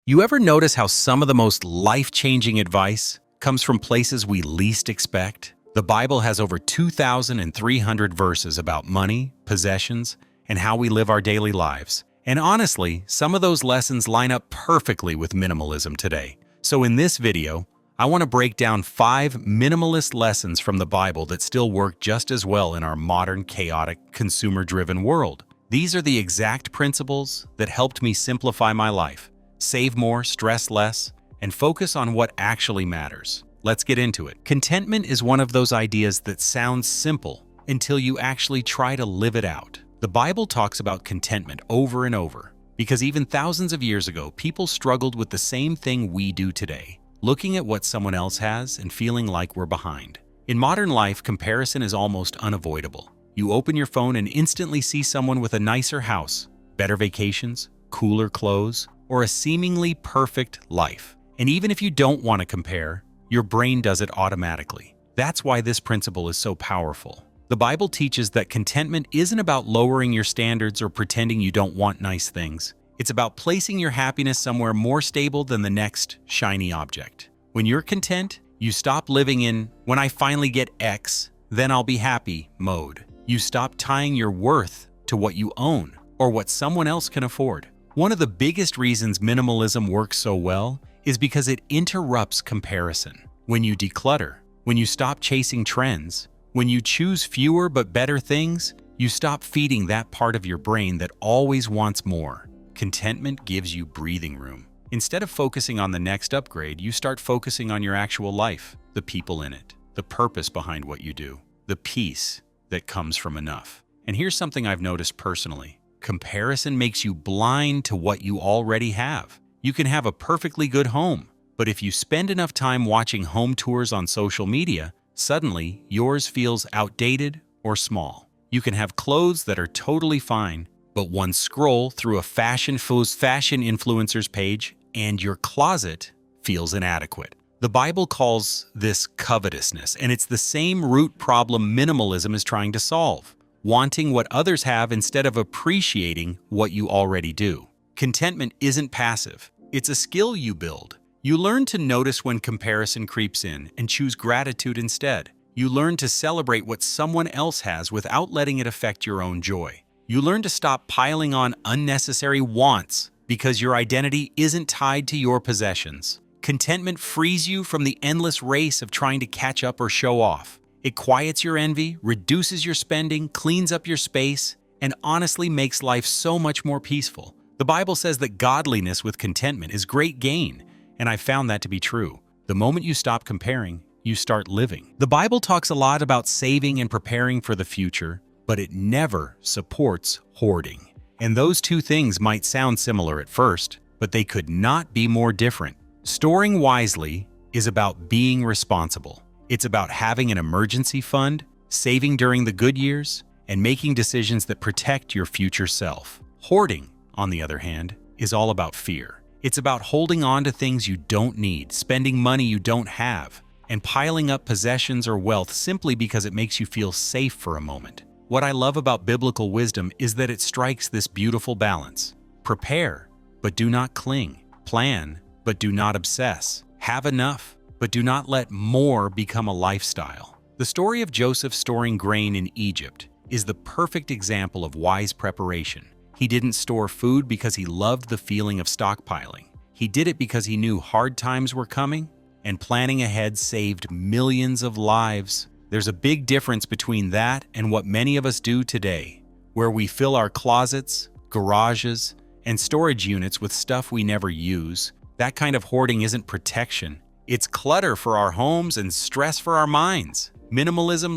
You ever notice how some of the most life-changing advice comes from places we least expect? The Bible has over 2,300 verses about money, possessions, and how we live our daily lives. And honestly, some of those lessons line up perfectly with minimalism today. So in this video, I want to break down 5 minimalist lessons from the Bible that still work just as well in our modern, chaotic, consumer-driven world. These are the exact principles that helped me simplify my life, save more, stress less, and focus on what actually matters. Let's get into it. Contentment is one of those ideas that sounds simple until you actually try to live it out. The Bible talks about contentment over and over because even thousands of years ago, people struggled with the same thing we do today, looking at what someone else has and feeling like we're behind. In modern life, comparison is almost unavoidable. You open your phone and instantly see someone with a nicer house, better vacations, cooler clothes, or a seemingly perfect life. And even if you don't want to compare, your brain does it automatically. That's why this principle is so powerful. The Bible teaches that contentment isn't about lowering your standards or pretending you don't want nice things. It's about placing your happiness somewhere more stable than the next shiny object. When you're content, you stop living in, when I finally get X, then I'll be happy mode. You stop tying your worth to what you own or what someone else can afford. One of the biggest reasons minimalism works so well is because it interrupts comparison. When you declutter, when you stop chasing trends, when you choose fewer but better things, you stop feeding that part of your brain that always wants more. Contentment gives you breathing room. Instead of focusing on the next upgrade, you start focusing on your actual life, the people in it, the purpose behind what you do, the peace that comes from enough. And here's something I've noticed personally. Comparison makes you blind to what you already have. You can have a perfectly good home, but if you spend enough time watching home tours on social media, suddenly yours feels outdated or small. You can have clothes that are totally fine, but one scroll through a fashion influencer's page and your closet feels inadequate. The Bible calls this covetousness, and it's the same root problem minimalism is trying to solve. Wanting what others have instead of appreciating what you already do. Contentment isn't passive. It's a skill you build. You learn to notice when comparison creeps in and choose gratitude instead. You learn to celebrate what someone else has without letting it affect your own joy. You learn to stop piling on unnecessary wants because your identity isn't tied to your possessions. Contentment frees you from the endless race of trying to catch up or show off. It quiets your envy, reduces your spending, cleans up your space, and honestly makes life so much more peaceful. The Bible says that godliness with contentment is great gain, and I've found that to be true. The moment you stop comparing, you start living. The Bible talks a lot about saving and preparing for the future, but it never supports hoarding. And those two things might sound similar at first, but they could not be more different. Storing wisely is about being responsible. It's about having an emergency fund, saving during the good years, and making decisions that protect your future self. Hoarding, on the other hand, is all about fear. It's about holding on to things you don't need, spending money you don't have, and piling up possessions or wealth simply because it makes you feel safe for a moment. What I love about biblical wisdom is that it strikes this beautiful balance. Prepare, but do not cling. Plan, but do not obsess. Have enough, but do not let more become a lifestyle. The story of Joseph storing grain in Egypt is the perfect example of wise preparation. He didn't store food because he loved the feeling of stockpiling. He did it because he knew hard times were coming, and planning ahead saved millions of lives. There's a big difference between that and what many of us do today, where we fill our closets, garages, and storage units with stuff we never use. That kind of hoarding isn't protection. It's clutter for our homes and stress for our minds. Minimalism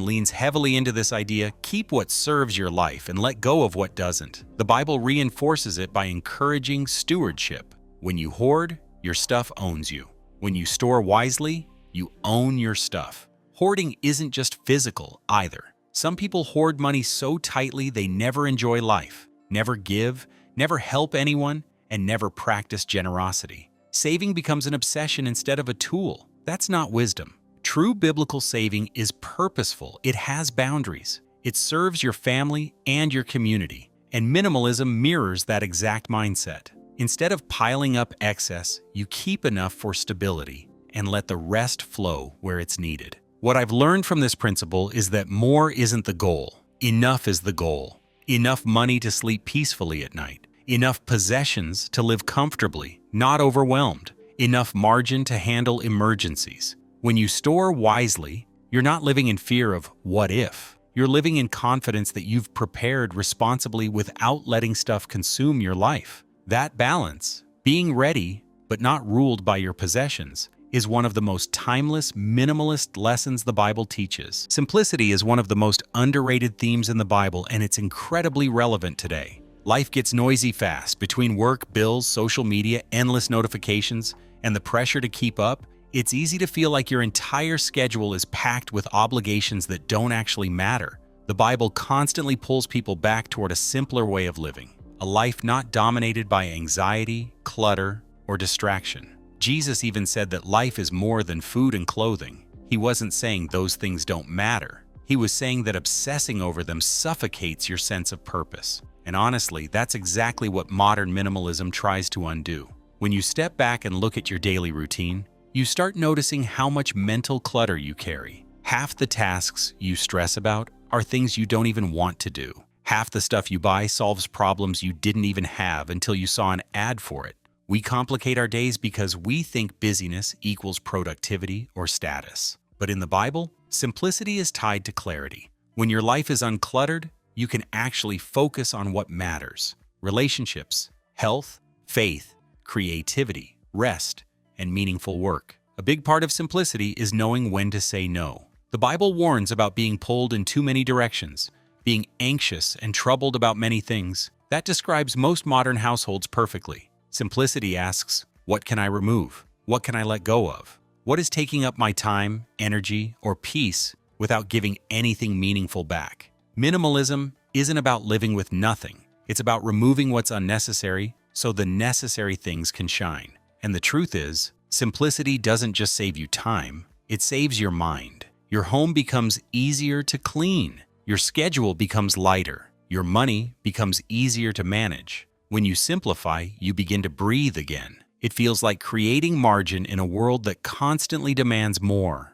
leans heavily into this idea: keep what serves your life and let go of what doesn't. The Bible reinforces it by encouraging stewardship. When you hoard, your stuff owns you. When you store wisely, you own your stuff. Hoarding isn't just physical either. Some people hoard money so tightly they never enjoy life, never give, never help anyone, and never practice generosity. Saving becomes an obsession instead of a tool. That's not wisdom. True biblical saving is purposeful. It has boundaries. It serves your family and your community. And minimalism mirrors that exact mindset. Instead of piling up excess, you keep enough for stability and let the rest flow where it's needed. What I've learned from this principle is that more isn't the goal. Enough is the goal. Enough money to sleep peacefully at night. Enough possessions to live comfortably, not overwhelmed. Enough margin to handle emergencies. When you store wisely, you're not living in fear of what if. You're living in confidence that you've prepared responsibly without letting stuff consume your life. That balance, being ready but not ruled by your possessions, is one of the most timeless, minimalist lessons the Bible teaches. Simplicity is one of the most underrated themes in the Bible, and it's incredibly relevant today. Life gets noisy fast. Between work, bills, social media, endless notifications, and the pressure to keep up, it's easy to feel like your entire schedule is packed with obligations that don't actually matter. The Bible constantly pulls people back toward a simpler way of living, a life not dominated by anxiety, clutter, or distraction. Jesus even said that life is more than food and clothing. He wasn't saying those things don't matter. He was saying that obsessing over them suffocates your sense of purpose. And honestly, that's exactly what modern minimalism tries to undo. When you step back and look at your daily routine, you start noticing how much mental clutter you carry. Half the tasks you stress about are things you don't even want to do. Half the stuff you buy solves problems you didn't even have until you saw an ad for it. We complicate our days because we think busyness equals productivity or status. But in the Bible, simplicity is tied to clarity. When your life is uncluttered, you can actually focus on what matters: relationships, health, faith, creativity, rest, and meaningful work. A big part of simplicity is knowing when to say no. The Bible warns about being pulled in too many directions, being anxious and troubled about many things. That describes most modern households perfectly. Simplicity asks, what can I remove? What can I let go of? What is taking up my time, energy, or peace without giving anything meaningful back? Minimalism isn't about living with nothing. It's about removing what's unnecessary so the necessary things can shine. And the truth is, simplicity doesn't just save you time, it saves your mind. Your home becomes easier to clean. Your schedule becomes lighter. Your money becomes easier to manage. When you simplify, you begin to breathe again. It feels like creating margin in a world that constantly demands more.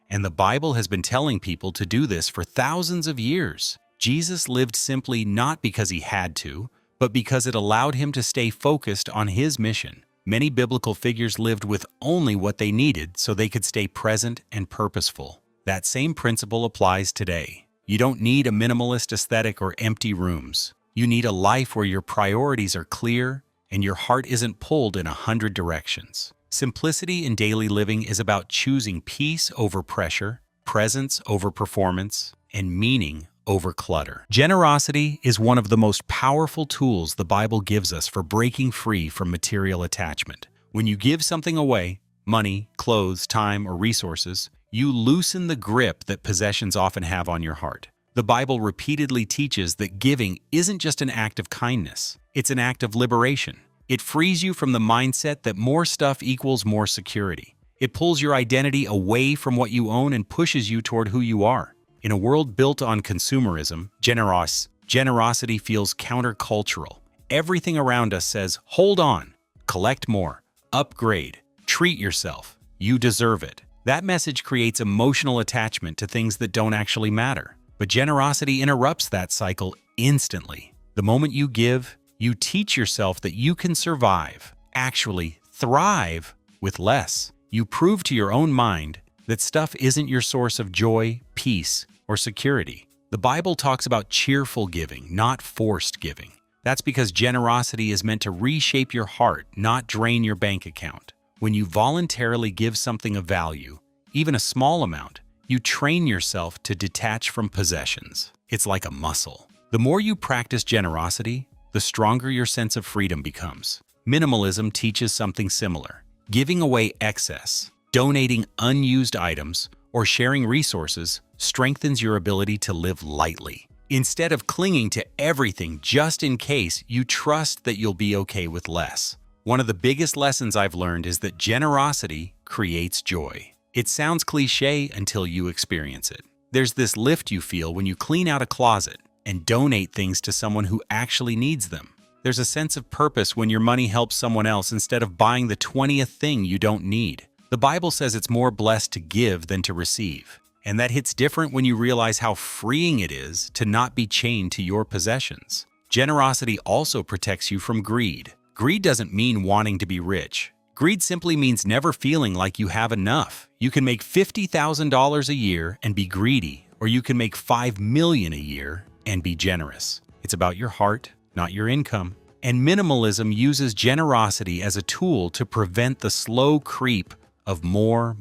And the Bible has been telling people to do this for thousands of years. Jesus lived simply not because he had to, but because it allowed him to stay focused on his mission. Many biblical figures lived with only what they needed so they could stay present and purposeful. That same principle applies today. You don't need a minimalist aesthetic or empty rooms. You need a life where your priorities are clear and your heart isn't pulled in 100 directions. Simplicity in daily living is about choosing peace over pressure, presence over performance, and meaning over clutter. Generosity is one of the most powerful tools the Bible gives us for breaking free from material attachment. When you give something away, money, clothes, time, or resources, you loosen the grip that possessions often have on your heart. The Bible repeatedly teaches that giving isn't just an act of kindness, it's an act of liberation. It frees you from the mindset that more stuff equals more security. It pulls your identity away from what you own and pushes you toward who you are. In a world built on consumerism, generosity feels countercultural. Everything around us says, hold on, collect more, upgrade, treat yourself, you deserve it. That message creates emotional attachment to things that don't actually matter. But generosity interrupts that cycle instantly. The moment you give, you teach yourself that you can survive, actually thrive, with less. You prove to your own mind that stuff isn't your source of joy, peace, or security. The Bible talks about cheerful giving, not forced giving. That's because generosity is meant to reshape your heart, not drain your bank account. When you voluntarily give something of value, even a small amount, you train yourself to detach from possessions. It's like a muscle. The more you practice generosity, the stronger your sense of freedom becomes. Minimalism teaches something similar. Giving away excess, donating unused items, or sharing resources strengthens your ability to live lightly. Instead of clinging to everything just in case, you trust that you'll be okay with less. One of the biggest lessons I've learned is that generosity creates joy. It sounds cliche until you experience it. There's this lift you feel when you clean out a closet, and donate things to someone who actually needs them. There's a sense of purpose when your money helps someone else instead of buying the 20th thing you don't need. The Bible says it's more blessed to give than to receive. And that hits different when you realize how freeing it is to not be chained to your possessions. Generosity also protects you from greed. Greed doesn't mean wanting to be rich. Greed simply means never feeling like you have enough. You can make $50,000 a year and be greedy, or you can make $5 million a year and be generous. It's about your heart, not your income. And minimalism uses generosity as a tool to prevent the slow creep of more.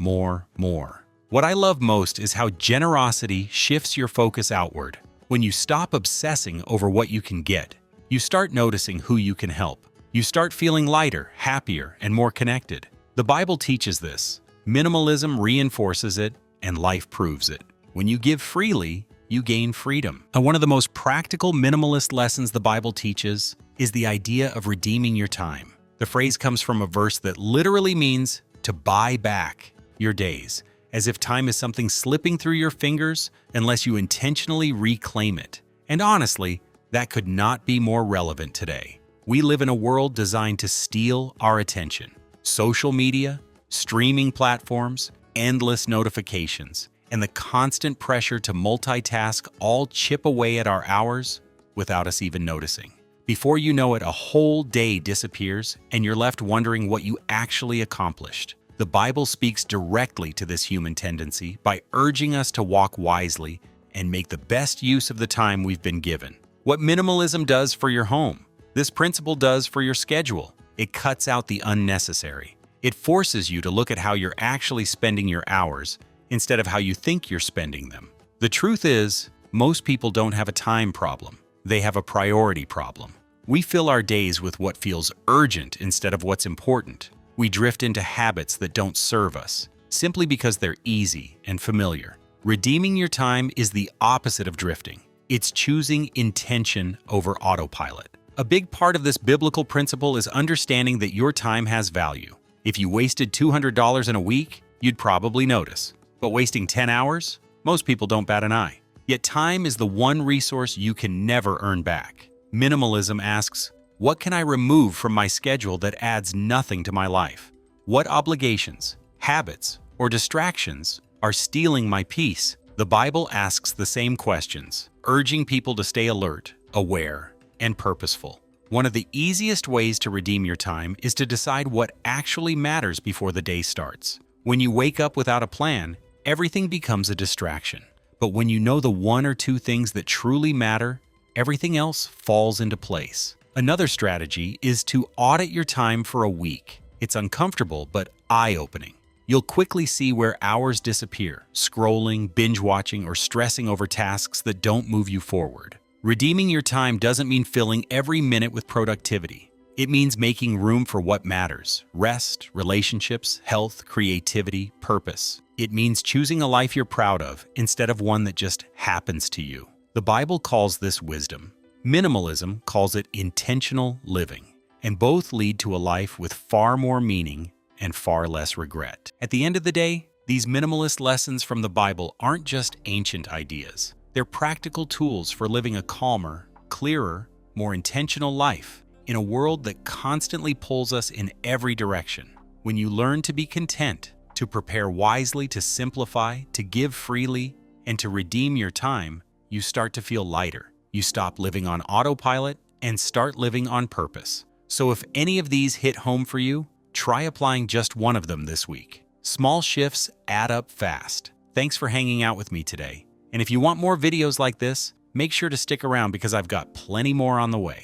What I love most is how generosity shifts your focus outward. When you stop obsessing over what you can get, you start noticing who you can help. You start feeling lighter, happier, and more connected. The Bible teaches this. Minimalism reinforces it, and life proves it. When you give freely, you gain freedom. And one of the most practical minimalist lessons the Bible teaches is the idea of redeeming your time. The phrase comes from a verse that literally means to buy back your days, as if time is something slipping through your fingers unless you intentionally reclaim it. And honestly, that could not be more relevant today. We live in a world designed to steal our attention. Social media, streaming platforms, endless notifications, and the constant pressure to multitask all chip away at our hours without us even noticing. Before you know it, a whole day disappears and you're left wondering what you actually accomplished. The Bible speaks directly to this human tendency by urging us to walk wisely and make the best use of the time we've been given. What minimalism does for your home, this principle does for your schedule. It cuts out the unnecessary. It forces you to look at how you're actually spending your hours instead of how you think you're spending them. The truth is, most people don't have a time problem. They have a priority problem. We fill our days with what feels urgent instead of what's important. We drift into habits that don't serve us, simply because they're easy and familiar. Redeeming your time is the opposite of drifting. It's choosing intention over autopilot. A big part of this biblical principle is understanding that your time has value. If you wasted $200 in a week, you'd probably notice. But wasting 10 hours? Most people don't bat an eye. Yet time is the one resource you can never earn back. Minimalism asks, what can I remove from my schedule that adds nothing to my life? What obligations, habits, or distractions are stealing my peace? The Bible asks the same questions, urging people to stay alert, aware, and purposeful. One of the easiest ways to redeem your time is to decide what actually matters before the day starts. When you wake up without a plan, everything becomes a distraction. But when you know the one or two things that truly matter, everything else falls into place. Another strategy is to audit your time for a week. It's uncomfortable but eye-opening. You'll quickly see where hours disappear, scrolling, binge-watching, or stressing over tasks that don't move you forward. Redeeming your time doesn't mean filling every minute with productivity. It means making room for what matters: rest, relationships, health, creativity, purpose. It means choosing a life you're proud of instead of one that just happens to you. The Bible calls this wisdom. Minimalism calls it intentional living, and both lead to a life with far more meaning and far less regret. At the end of the day, these minimalist lessons from the Bible aren't just ancient ideas. They're practical tools for living a calmer, clearer, more intentional life in a world that constantly pulls us in every direction. When you learn to be content, to prepare wisely, to simplify, to give freely, and to redeem your time, you start to feel lighter. You stop living on autopilot and start living on purpose. So if any of these hit home for you, try applying just one of them this week. Small shifts add up fast. Thanks for hanging out with me today. And if you want more videos like this, make sure to stick around because I've got plenty more on the way.